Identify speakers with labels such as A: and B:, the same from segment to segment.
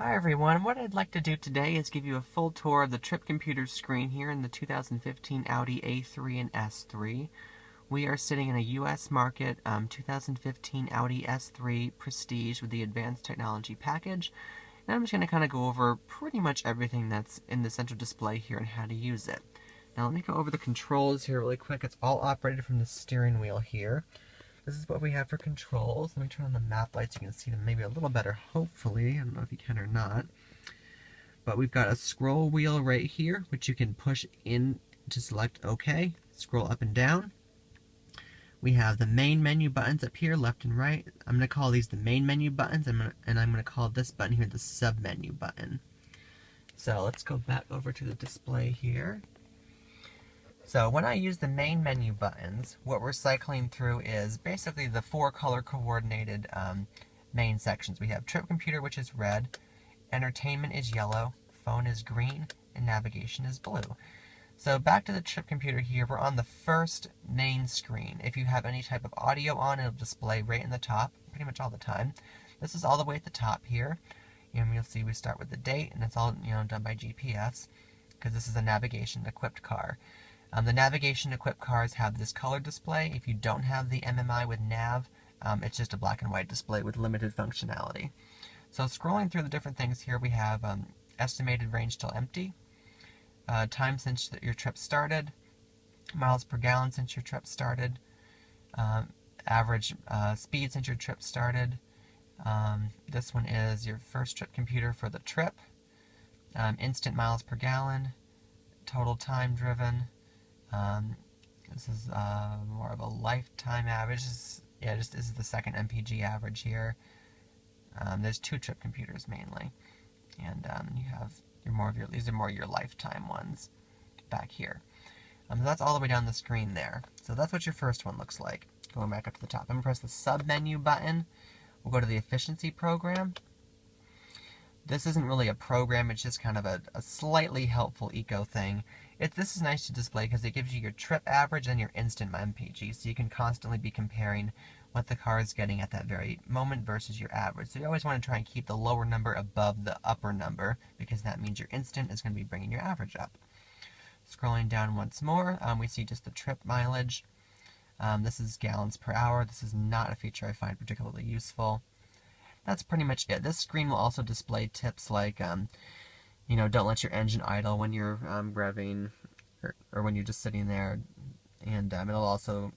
A: Hi everyone, what I'd like to do today is give you a full tour of the trip computer screen here in the 2015 Audi A3 and S3. We are sitting in a US market 2015 Audi S3 Prestige with the advanced technology package. And I'm just going to kind of go over pretty much everything that's in the central display here and how to use it. Now let me go over the controls here really quick. It's all operated from the steering wheel here. This is what we have for controls. Let me turn on the map lights so you can see them maybe a little better, hopefully. I don't know if you can or not. But we've got a scroll wheel right here, which you can push in to select OK. Scroll up and down. We have the main menu buttons up here, left and right. I'm going to call these the main menu buttons, and I'm going to call this button here the sub-menu button. So let's go back over to the display here. So when I use the main menu buttons, what we're cycling through is basically the four color coordinated main sections. We have trip computer, which is red, entertainment is yellow, phone is green, and navigation is blue. So back to the trip computer here, we're on the first main screen. If you have any type of audio on, it'll display right in the top, pretty much all the time. This is all the way at the top here. And you'll see we start with the date, and it's all done by GPS, because this is a navigation equipped car. The navigation equipped cars have this color display. If you don't have the MMI with Nav, it's just a black and white display with limited functionality. So scrolling through the different things here, we have estimated range till empty, time since your trip started, miles per gallon since your trip started, average speed since your trip started. This one is your first trip computer for the trip, instant miles per gallon, total time driven. This is more of a lifetime average. This is the second MPG average here. There's two trip computers mainly, and you have these are more your lifetime ones back here. So that's all the way down the screen there. So that's what your first one looks like. Going back up to the top, I'm gonna press the sub menu button. We'll go to the efficiency program. This isn't really a program, it's just kind of a slightly helpful eco thing. This is nice to display because it gives you your trip average and your instant MPG, so you can constantly be comparing what the car is getting at that very moment versus your average. So you always want to try and keep the lower number above the upper number, because that means your instant is going to be bringing your average up. Scrolling down once more, we see just the trip mileage. This is gallons per hour. This is not a feature I find particularly useful. That's pretty much it. This screen will also display tips like, don't let your engine idle when you're revving, or when you're just sitting there. And it'll also,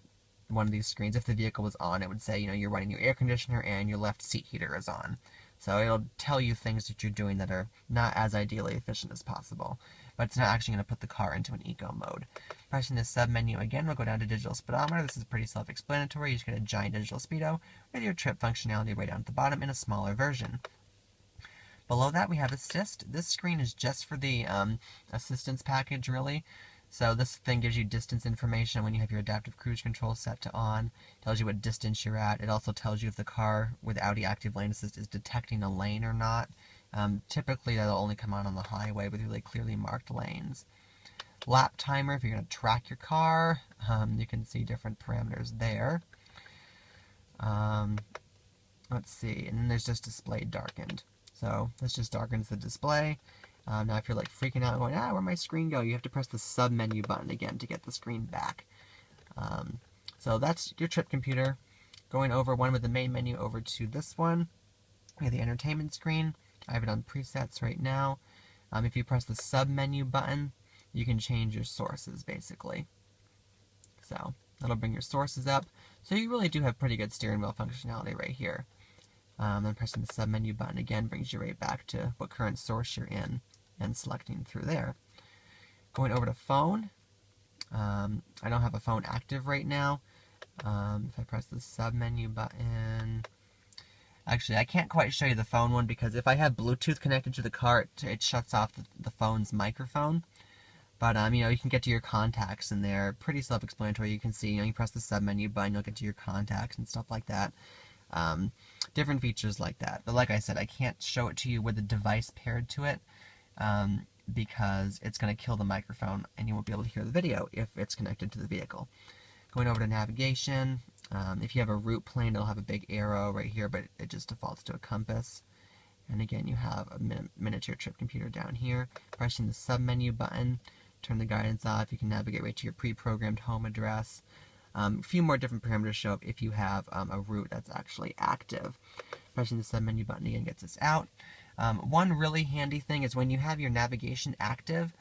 A: one of these screens, if the vehicle was on, it would say, you're running your air conditioner and your left seat heater is on. So it'll tell you things that you're doing that are not as ideally efficient as possible. But it's not actually going to put the car into an eco mode. Pressing this sub-menu again, we'll go down to digital speedometer. This is pretty self-explanatory. You just get a giant digital speedo with your trip functionality right down at the bottom in a smaller version. Below that we have assist. This screen is just for the assistance package, really. So this thing gives you distance information when you have your adaptive cruise control set to on. It tells you what distance you're at. It also tells you if the car with Audi Active Lane Assist is detecting a lane or not. Typically that'll only come on the highway with really clearly marked lanes. Lap timer, if you're going to track your car, you can see different parameters there. Let's see, and then there's just display darkened. So this just darkens the display. Now if you're like freaking out and going, where'd my screen go? You have to press the sub menu button again to get the screen back. So that's your trip computer. Going over one with the main menu over to this one, we have the entertainment screen. I have it on presets right now. If you press the sub menu button, you can change your sources basically. So that'll bring your sources up. So you really do have pretty good steering wheel functionality right here. Then pressing the sub menu button again brings you right back to what current source you're in and selecting through there. Going over to phone, I don't have a phone active right now. If I press the sub menu button, actually I can't quite show you the phone one because if I have Bluetooth connected to the car, it shuts off the phone's microphone. But you can get to your contacts in there. Pretty self-explanatory. You can see, you press the sub menu button, you'll get to your contacts and stuff like that. Different features like that. But like I said, I can't show it to you with a device paired to it because it's going to kill the microphone and you won't be able to hear the video if it's connected to the vehicle. Going over to navigation, if you have a route plane, it'll have a big arrow right here, but it just defaults to a compass. And again, you have a miniature trip computer down here. Pressing the sub-menu button, turn the guidance off. You can navigate right to your pre-programmed home address. A few more different parameters show up if you have a route that's actually active. Pressing the sub-menu button again gets us out. One really handy thing is when you have your navigation active,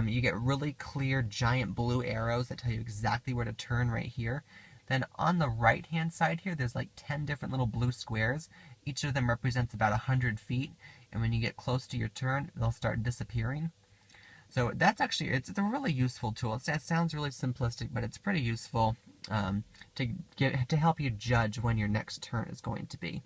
A: you get really clear giant blue arrows that tell you exactly where to turn right here. Then on the right hand side here, there's like 10 different little blue squares. Each of them represents about 100 feet, and when you get close to your turn, they'll start disappearing. So that's actually, it's a really useful tool. It sounds really simplistic, but it's pretty useful to help you judge when your next turn is going to be.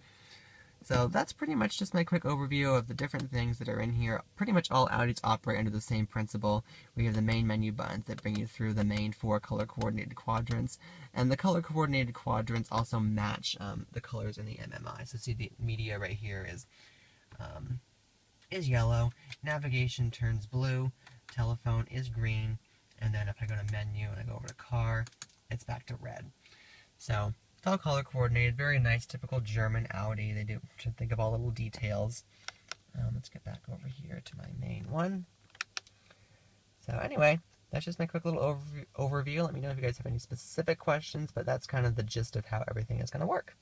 A: So that's pretty much just my quick overview of the different things that are in here. Pretty much all Audis operate under the same principle. We have the main menu buttons that bring you through the main 4 color-coordinated quadrants, and the color-coordinated quadrants also match the colors in the MMI. So see the media right here is yellow, navigation turns blue, telephone is green, and then if I go to menu and I go over to car, it's back to red. So it's all color coordinated, very nice, typical German Audi. They do think of all little details. Let's get back over here to my main one. So anyway, that's just my quick little overview. Let me know if you guys have any specific questions, but that's kind of the gist of how everything is going to work.